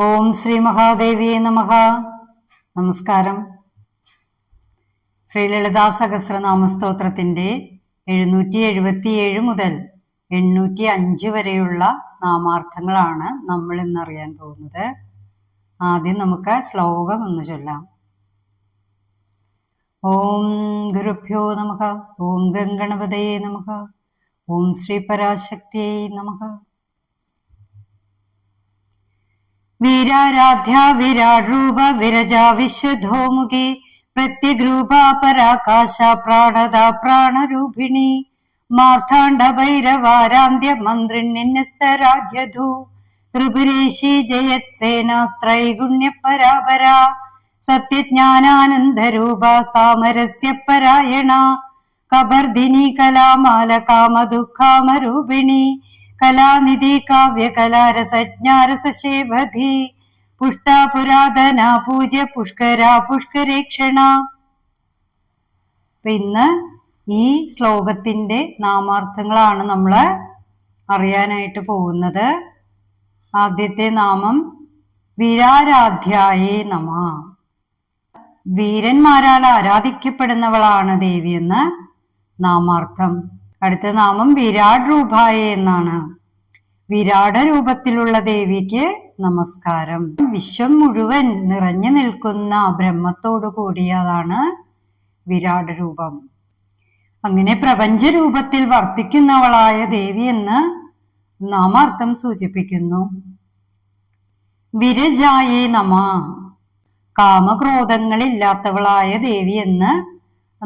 ഓം ശ്രീ മഹാദേവിയെ നമഃ. നമസ്കാരം. ശ്രീ ലളിതാ സഹസ്രനാമ സ്തോത്രത്തിന്റെ 777 മുതൽ 805 വരെയുള്ള നാമാർത്ഥങ്ങളാണ് നമ്മൾ ഇന്ന് അറിയാൻ പോകുന്നത്. ആദ്യം നമുക്ക് ശ്ലോകം ഒന്ന് ചൊല്ലാം. ഓം ഗുരുഭ്യോ നമഃ. ഓം ഗംഗണപതയേ നമഃ. ഓം ശ്രീ പരാശക്തിയേ നമഃ. വീരാരാധ്യ വിരാട് രൂപ വിരജാ വിശ്വധോമുഖി പ്രത്യഗ്രൂപ പരാകാശ പ്രാണദ പ്രാണരൂപിണി മാർത്താണ്ഡ ഭൈരവാരാന്ത്യ മന്ത്രിണ്യസ്തരാജ്യധു ത്രിപുരേശി ജയത്സേനാസ്ത്രൈഗുണ്യ പരാപര സത്യജ്ഞാനാനന്ദരൂപ സാമരസ്യ പരായണ കബർദിനി കലാമാല കാമദുഃഖാമരൂപിണി കലാനിധി കാവ്യകലാരസജ്ഞാരസശേഭധി പുഷ്ട പുരാതന പൂജ്യ പുഷ്കര പുഷ്കരേക്ഷണ. ഇന്ന് ഈ ശ്ലോകത്തിന്റെ നാമാർത്ഥങ്ങളാണ് നമ്മൾ അറിയാനായിട്ട് പോകുന്നത്. ആദ്യത്തെ നാമം വീരാരാധ്യായേ നമ. വീരന്മാരാൽ ആരാധിക്കപ്പെടുന്നവളാണ് ദേവി എന്ന് നാമാർത്ഥം. അടുത്ത നാമം വിരാട് രൂപായേ എന്നാണ്. വിരാട രൂപത്തിലുള്ള ദേവിക്ക് നമസ്കാരം. വിശ്വം മുഴുവൻ നിറഞ്ഞു നിൽക്കുന്ന ബ്രഹ്മത്തോടു കൂടിയതാണ് വിരാട് രൂപം. അങ്ങനെ പ്രപഞ്ച രൂപത്തിൽ വർത്തിക്കുന്നവളായ ദേവി എന്ന് നാമാർത്ഥം സൂചിപ്പിക്കുന്നു. വിരജായേ നമ. കാമക്രോധങ്ങളില്ലാത്തവളായ ദേവി എന്ന്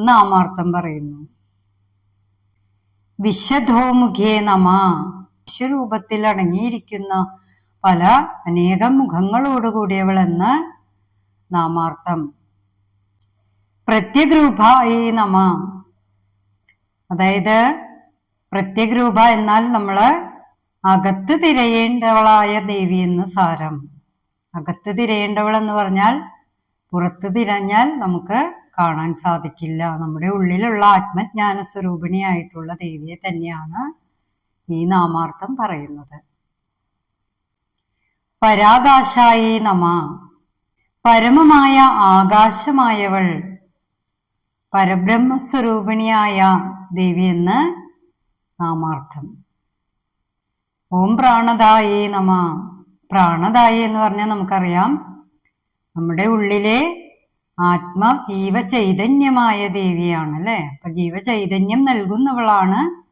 നാമാർത്ഥം പറയുന്നു. വിശ്വധോമുഖേ നമ. വിശ്വരൂപത്തിൽ അടങ്ങിയിരിക്കുന്ന പല അനേകം മുഖങ്ങളോടുകൂടിയവൾ എന്ന് നാമാർത്ഥം. പ്രത്യഗ്രൂപായേ നമ. അതായത് പ്രത്യഗ്രൂപ എന്നാൽ നമ്മള് അകത്ത് തിരയേണ്ടവളായ ദേവി എന്ന് സാരം. അകത്ത് തിരയേണ്ടവൾ എന്ന് പറഞ്ഞാൽ പുറത്ത് തിരഞ്ഞാൽ നമുക്ക് കാണാൻ സാധിക്കില്ല. നമ്മുടെ ഉള്ളിലുള്ള ആത്മജ്ഞാന സ്വരൂപിണിയായിട്ടുള്ള ദേവിയെ തന്നെയാണ് ഈ നാമാർത്ഥം പറയുന്നത്. പരാകാശായേ നമ. പരമമായ ആകാശമായവൾ, പരബ്രഹ്മസ്വരൂപിണിയായ ദേവി എന്ന് നാമാർത്ഥം. ഓം പ്രാണദായേ നമ. പ്രാണദായി എന്ന് പറഞ്ഞാൽ നമുക്കറിയാം നമ്മുടെ ഉള്ളിലെ ജീവചൈതന്യമായ ദേവിയാണ് അല്ലെ. അപ്പൊ ജീവചൈതന്യം നൽകുന്നവളാണ്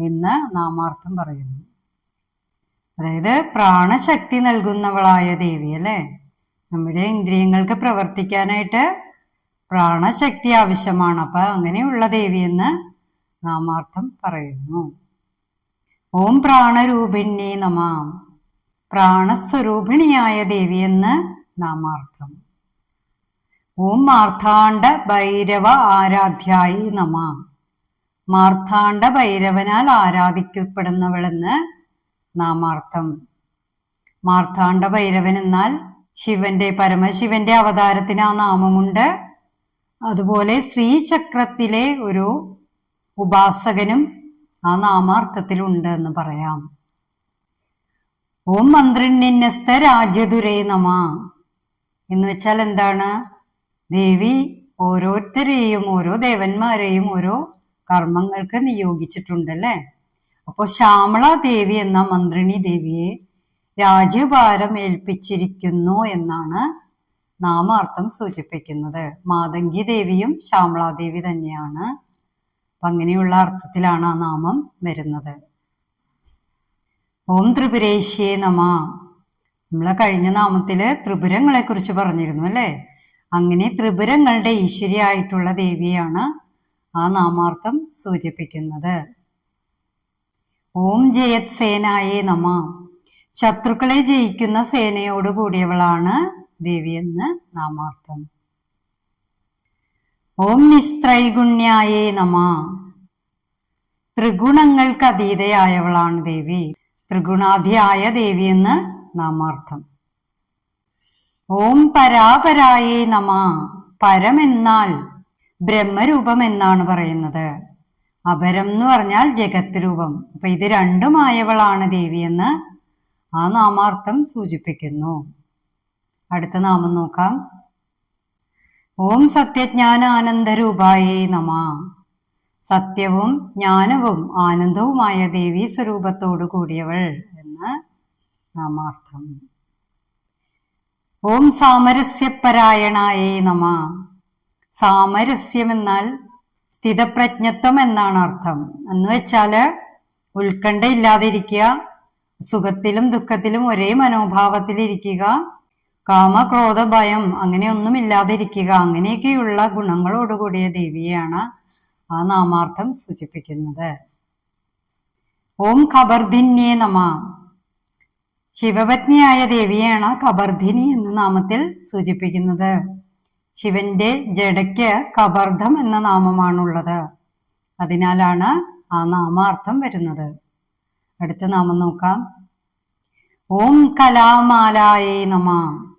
എന്ന് നാമാർത്ഥം പറയുന്നു. അതായത് പ്രാണശക്തി നൽകുന്നവളായ ദേവി അല്ലെ. നമ്മുടെ ഇന്ദ്രിയങ്ങൾക്ക് പ്രവർത്തിക്കാനായിട്ട് പ്രാണശക്തി ആവശ്യമാണ്. അപ്പൊ അങ്ങനെയുള്ള ദേവി എന്ന് നാമാർത്ഥം പറയുന്നു. ഓം പ്രാണരൂപിണി നമ. പ്രാണസ്വരൂപിണിയായ ദേവി എന്ന് നാമാർത്ഥം. ഓം മാർത്താണ്ഡ ഭൈരവ ആരാധ്യായി നമ. മാർത്താണ്ഡ ഭൈരവനാൽ ആരാധിക്കപ്പെടുന്നവളെന്ന് നാമാർത്ഥം. മാർത്താണ്ഡ ഭൈരവൻ എന്നാൽ പരമശിവന്റെ അവതാരത്തിന് ആ നാമമുണ്ട്. അതുപോലെ ശ്രീചക്രത്തിലെ ഒരു ഉപാസകനും ആ നാമാർത്ഥത്തിലുണ്ട് എന്ന് പറയാം. ഓം മന്ത്രിണ്യസ്ത രാജ്യതുരേ നമ എന്ന് വെച്ചാൽ എന്താണ്? ദേവി ഓരോരുത്തരെയും ഓരോ ദേവന്മാരെയും ഓരോ കർമ്മങ്ങൾക്ക് നിയോഗിച്ചിട്ടുണ്ടല്ലേ. അപ്പോ ശ്യാമള ദേവി എന്ന മന്ത്രിണി ദേവിയെ രാജ്യഭാരം ഏൽപ്പിച്ചിരിക്കുന്നു എന്നാണ് നാമാർത്ഥം സൂചിപ്പിക്കുന്നത്. മാതംഗി ദേവിയും ശ്യാമളാദേവി തന്നെയാണ്. അപ്പൊ അങ്ങനെയുള്ള അർത്ഥത്തിലാണ് ആ നാമം വരുന്നത്. ഓം ത്രിപുരേശ്യേ നമ. നമ്മളെ കഴിഞ്ഞ നാമത്തില് ത്രിപുരങ്ങളെ കുറിച്ച് പറഞ്ഞിരുന്നു അല്ലെ. അങ്ങനെ ത്രിപുരങ്ങളുടെ ഈശ്വരിയായിട്ടുള്ള ദേവിയാണ് ആ നാമാർത്ഥം സൂചിപ്പിക്കുന്നത്. ഓം ജയത് സേനായേ നമ. ശത്രുക്കളെ ജയിക്കുന്ന സേനയോട് കൂടിയവളാണ് ദേവി എന്ന് നാമാർത്ഥം. ഓം നിസ്ത്രൈഗുണ്യായേ നമ. ത്രിഗുണങ്ങൾക്ക് അതീതയായവളാണ് ദേവി. ത്രിഗുണാധിയായ ദേവി എന്ന് നാമാർത്ഥം. ഓം പരാപരായേ നമ. പരം എന്നാൽ ബ്രഹ്മരൂപം എന്നാണ് പറയുന്നത്. അപരം എന്ന് പറഞ്ഞാൽ ജഗത് രൂപം. അപ്പൊ ഇത് രണ്ടുമായവളാണ് ദേവി എന്ന് ആ നാമാർത്ഥം സൂചിപ്പിക്കുന്നു. അടുത്ത നാമം നോക്കാം. ഓം സത്യജ്ഞാനാനന്ദരൂപായേ നമഃ. സത്യവും ജ്ഞാനവും ആനന്ദവുമായ ദേവീ സ്വരൂപത്തോടു കൂടിയവൾ എന്ന് നാമാർത്ഥം. ഓം സാമരസ്യപരായണായേ നമഃ. സാമരസ്യം എന്നാൽ സ്ഥിതപ്രജ്ഞത്വം എന്നാണ് അർത്ഥം. എന്ന് വെച്ചാല് ഉത്കണ്ഠ ഇല്ലാതിരിക്കുക, സുഖത്തിലും ദുഃഖത്തിലും ഒരേ മനോഭാവത്തിലിരിക്കുക, കാമക്രോധ ഭയം അങ്ങനെയൊന്നും ഇല്ലാതിരിക്കുക, അങ്ങനെയൊക്കെയുള്ള ഗുണങ്ങളോടുകൂടിയ ദേവിയെയാണ് ആ നാമാർത്ഥം സൂചിപ്പിക്കുന്നത്. ഓം ഖബർധിന്യേ നമഃ. ശിവപത്നിയായ ദേവിയാണ് ഖബർധിനി എന്ന നാമത്തിൽ സൂചിപ്പിക്കുന്നത്. ശിവന്റെ ജടയ്ക്ക് കബർധം എന്ന നാമമാണുള്ളത്. അതിനാലാണ് ആ നാമാർത്ഥം വരുന്നത്. അടുത്ത നാമം നോക്കാം. ഓം കലാമാലായേ നമഃ.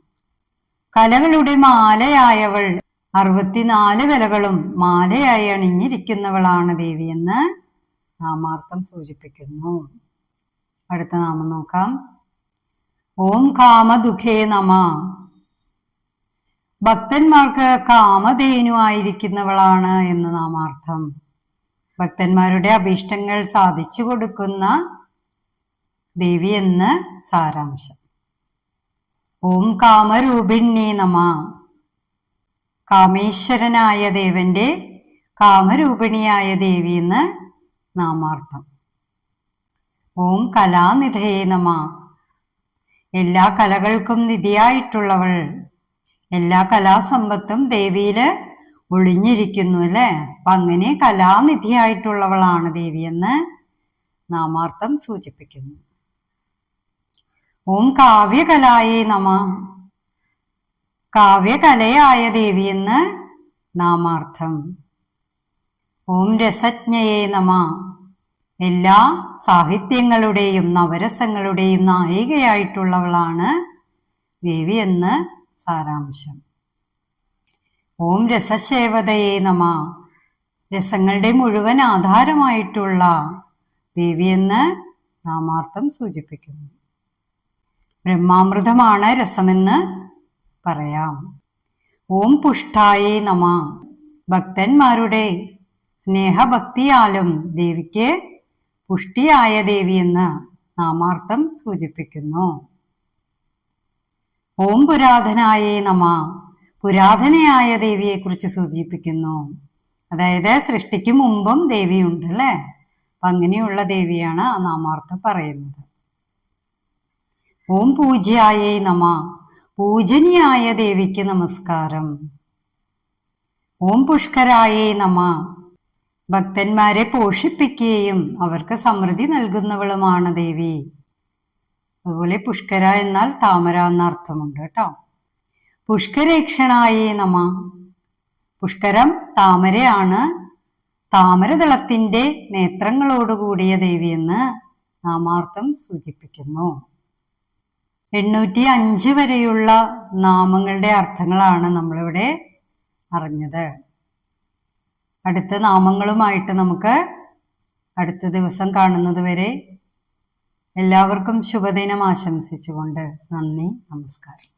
കലകളുടെ മാലയായവൾ, 64 കലകളും മാലയായി അണിഞ്ഞിരിക്കുന്നവളാണ് ദേവിയെന്ന് നാമാർത്ഥം സൂചിപ്പിക്കുന്നു. അടുത്ത നാമം നോക്കാം. ഓം കാമദുഃഖേ നമഃ. ഭക്തന്മാർക്ക് കാമധേനു ആയിരിക്കുന്നവളാണ് എന്ന് നാമാർത്ഥം. ഭക്തന്മാരുടെ അഭീഷ്ടങ്ങൾ സാധിച്ചു കൊടുക്കുന്ന ദേവി എന്ന് സാരാംശം. ഓം കാമരൂപിണ്യേ നമഃ. കാമേശ്വരനായ ദേവന്റെ കാമരൂപിണിയായ ദേവി എന്ന് നാമാർത്ഥം. ഓം കലാനിധയേ നമഃ. എല്ലാ കലകൾക്കും നിധിയായിട്ടുള്ളവൾ, എല്ലാ കലാസമ്പത്തും ദേവിയില് ഒളിഞ്ഞിരിക്കുന്നു അല്ലെ. അപ്പൊ അങ്ങനെ കലാനിധിയായിട്ടുള്ളവളാണ് ദേവിയെന്ന് നാമാർത്ഥം സൂചിപ്പിക്കുന്നു. ഓം കാവ്യകലായേ നമഃ. കാവ്യകലയായ ദേവിയെന്ന് നാമാർത്ഥം. ഓം രസജ്ഞയേ നമഃ. എല്ലാ സാഹിത്യങ്ങളുടെയും നവരസങ്ങളുടെയും നായികയായിട്ടുള്ളവളാണ് ദേവി എന്ന് സാരാംശം. ഓം രസസേവതയേ നമഃ. രസങ്ങളുടെ മുഴുവൻ ആധാരമായിട്ടുള്ള ദേവിയെന്ന് നാമാർത്ഥം സൂചിപ്പിക്കുന്നു. ബ്രഹ്മാമൃതമാണ് രസമെന്ന് പറയാം. ഓം പുഷ്ടായേ നമഃ. ഭക്തന്മാരുടെ സ്നേഹഭക്തിയാലും ദേവിക്ക് പുഷ്ടിയായ ദേവിയെന്ന് നാമാർത്ഥം സൂചിപ്പിക്കുന്നു. ഓം പുരാതനായേ നമഃ. പുരാതനയായ ദേവിയെ കുറിച്ച് സൂചിപ്പിക്കുന്നു. അതായത് സൃഷ്ടിക്ക് മുമ്പും ദേവിയുണ്ട് അല്ലെ. അപ്പൊ അങ്ങനെയുള്ള ദേവിയാണ് ആ നാമാർത്ഥം പറയുന്നത്. ഓം പൂജ്യായേ നമഃ. പൂജനീയായ ദേവിക്ക് നമസ്കാരം. ഓം പുഷ്കരായേ നമഃ. ഭക്തന്മാരെ പോഷിപ്പിക്കുകയും അവർക്ക് സമൃദ്ധി നൽകുന്നവളുമാണ് ദേവി. അതുപോലെ പുഷ്കര എന്നാൽ താമര എന്ന അർത്ഥമുണ്ട് കേട്ടോ. പുഷ്കരേക്ഷണായേ നമഃ. പുഷ്കരം താമരയാണ്. താമരദളത്തിന്റെ നേത്രങ്ങളോടുകൂടിയ ദേവിയെന്ന് നാമാർത്ഥം സൂചിപ്പിക്കുന്നു. 805 വരെയുള്ള നാമങ്ങളുടെ അർത്ഥങ്ങളാണ് നമ്മളിവിടെ അറിഞ്ഞത്. അടുത്ത നാമങ്ങളുമായിട്ട് നമുക്ക് അടുത്ത ദിവസം കാണുന്നത് വരെ എല്ലാവർക്കും ശുഭദിനം ആശംസിച്ചുകൊണ്ട് നന്ദി, നമസ്കാരം.